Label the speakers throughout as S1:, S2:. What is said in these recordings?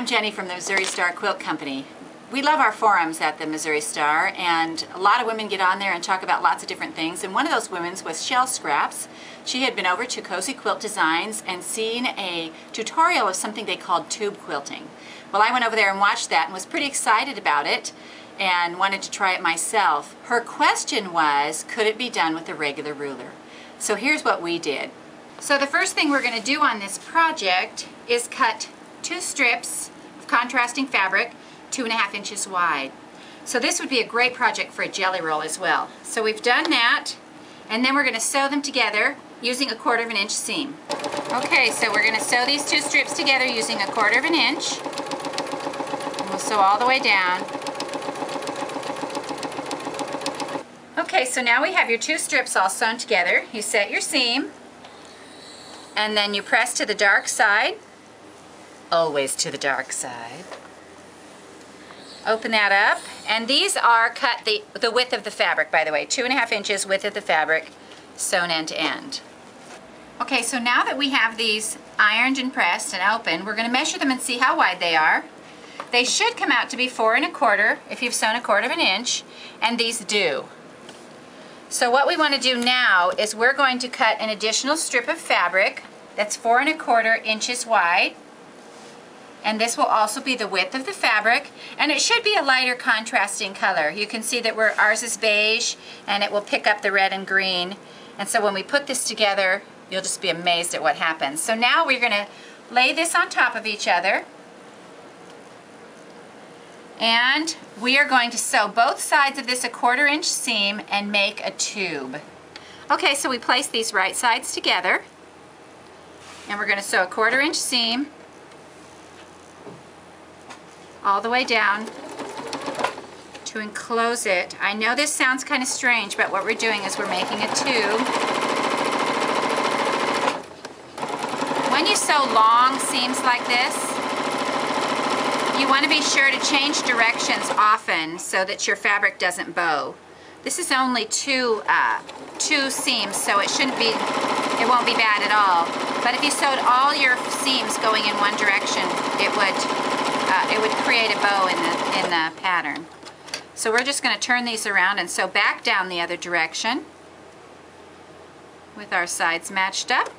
S1: I'm Jenny from the Missouri Star Quilt Company. We love our forums at the Missouri Star, and a lot of women get on there and talk about lots of different things, and one of those women was Shell Scraps. She had been over to Cozy Quilt Designs and seen a tutorial of something they called tube quilting. Well, I went over there and watched that and was pretty excited about it and wanted to try it myself. Her question was, could it be done with a regular ruler? So here's what we did. So the first thing we're going to do on this project is cut 2 strips of contrasting fabric 2.5 inches wide. So this would be a great project for a jelly roll as well. So we've done that, and then we're going to sew them together using a 1/4 inch seam. Okay, so we're going to sew these 2 strips together using a 1/4 inch. And we'll sew all the way down. Okay, so now we have your 2 strips all sewn together. You set your seam, and then you press to the dark side. Always to the dark side. Open that up, and these are cut the width of the fabric, by the way, 2.5 inches width of the fabric, sewn end to end. Okay, so now that we have these ironed and pressed and open, we're going to measure them and see how wide they are. They should come out to be 4 1/4 if you've sewn 1/4 inch, and these do. So what we want to do now is we're going to cut an additional strip of fabric that's 4 1/4 inches wide. And this will also be the width of the fabric, and it should be a lighter contrasting color. You can see that ours is beige, and it will pick up the red and green. And so when we put this together, you'll just be amazed at what happens. So now we're going to lay this on top of each other, and we are going to sew both sides of this a 1/4 inch seam and make a tube. Okay, so we place these right sides together, and we're going to sew a 1/4 inch seam all the way down to enclose it. I know this sounds kind of strange, but what we're doing is we're making a tube. When you sew long seams like this, you want to be sure to change directions often so that your fabric doesn't bow. This is only two seams, so it won't be bad at all. But if you sewed all your seams going in one direction, it would create a bow in the pattern. So we're just going to turn these around and sew back down the other direction with our sides matched up.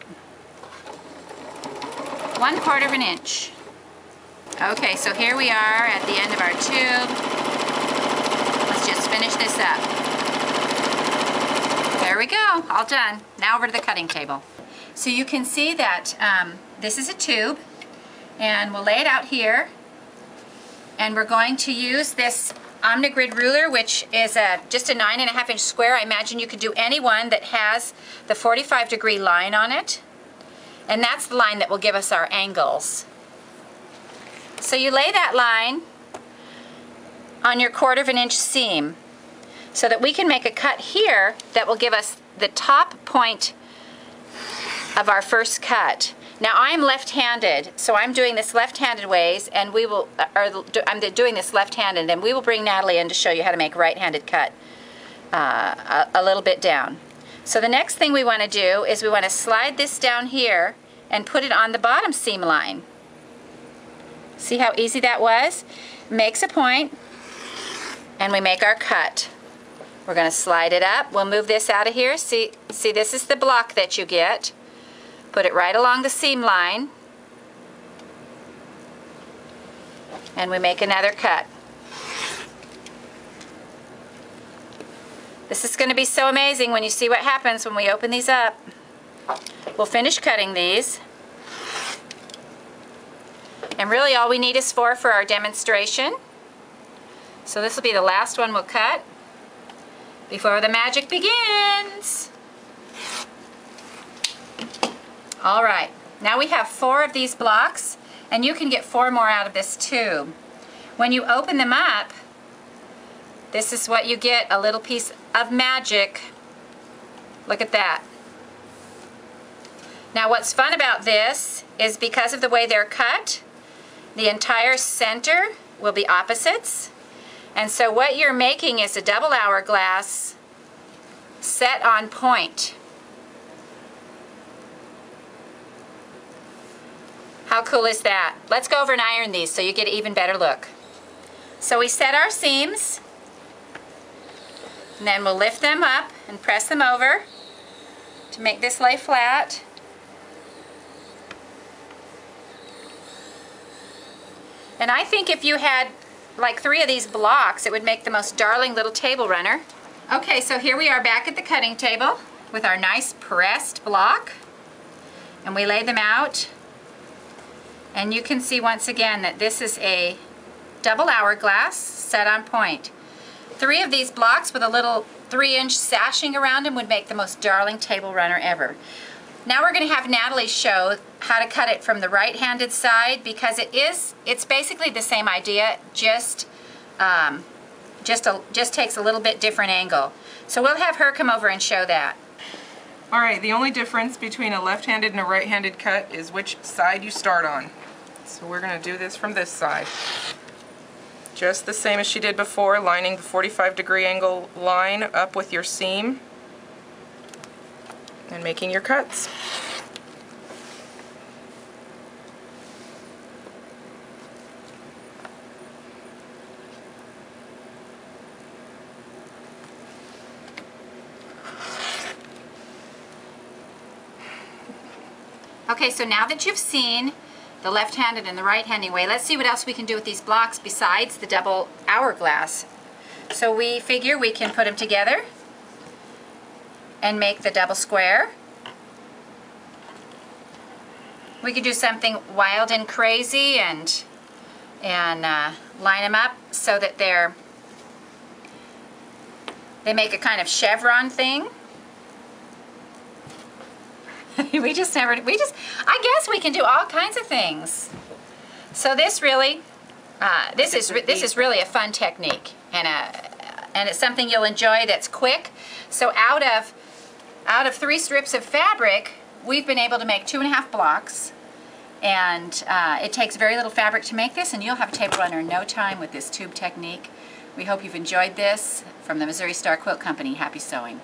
S1: 1/4 inch. Okay, so here we are at the end of our tube. Let's just finish this up. There we go, all done. Now over to the cutting table. So you can see that this is a tube, and we'll lay it out here. And we're going to use this Omnigrid ruler, which is just a 9.5 inch square. I imagine you could do any one that has the 45-degree line on it. And that's the line that will give us our angles. So you lay that line on your 1/4 inch seam so that we can make a cut here that will give us the top point of our first cut. Now I'm left-handed, so I'm doing this left-handed ways, and I'm doing this left-handed, and we will bring Natalie in to show you how to make right-handed cut a little bit down. So the next thing we want to do is we want to slide this down here and put it on the bottom seam line. See how easy that was? Makes a point, and we make our cut. We're going to slide it up. We'll move this out of here. See, this is the block that you get. Put it right along the seam line, and we make another cut. This is going to be so amazing when you see what happens when we open these up. We'll finish cutting these, and really all we need is 4 for our demonstration. So this will be the last one we'll cut before the magic begins. All right, now we have 4 of these blocks, and you can get 4 more out of this tube. When you open them up, this is what you get, a little piece of magic. Look at that. Now what's fun about this is because of the way they're cut, the entire center will be opposites. And so what you're making is a double hourglass set on point. How cool is that? Let's go over and iron these so you get an even better look. So we set our seams, and then we'll lift them up and press them over to make this lay flat. And I think if you had like 3 of these blocks, it would make the most darling little table runner. Okay, so here we are back at the cutting table with our nice pressed block, and we lay them out, and you can see once again that this is a double hourglass set on point. 3 of these blocks with a little 3-inch sashing around them would make the most darling table runner ever. Now we're going to have Natalie show how to cut it from the right-handed side, because it's basically the same idea, just takes a little bit different angle. So we'll have her come over and show that.
S2: Alright, the only difference between a left-handed and a right-handed cut is which side you start on. So we're going to do this from this side. Just the same as she did before, lining the 45-degree angle line up with your seam and making your cuts.
S1: Okay, so now that you've seen the left-handed and the right-handed way, let's see what else we can do with these blocks besides the double hourglass. So we figure we can put them together and make the double square. We could do something wild and crazy and line them up so that they make a kind of chevron thing. I guess we can do all kinds of things. So this really, this is really a fun technique, and it's something you'll enjoy that's quick. So out of 3 strips of fabric, we've been able to make 2.5 blocks, and it takes very little fabric to make this, and you'll have a table runner in no time with this tube technique. We hope you've enjoyed this. From the Missouri Star Quilt Company, happy sewing.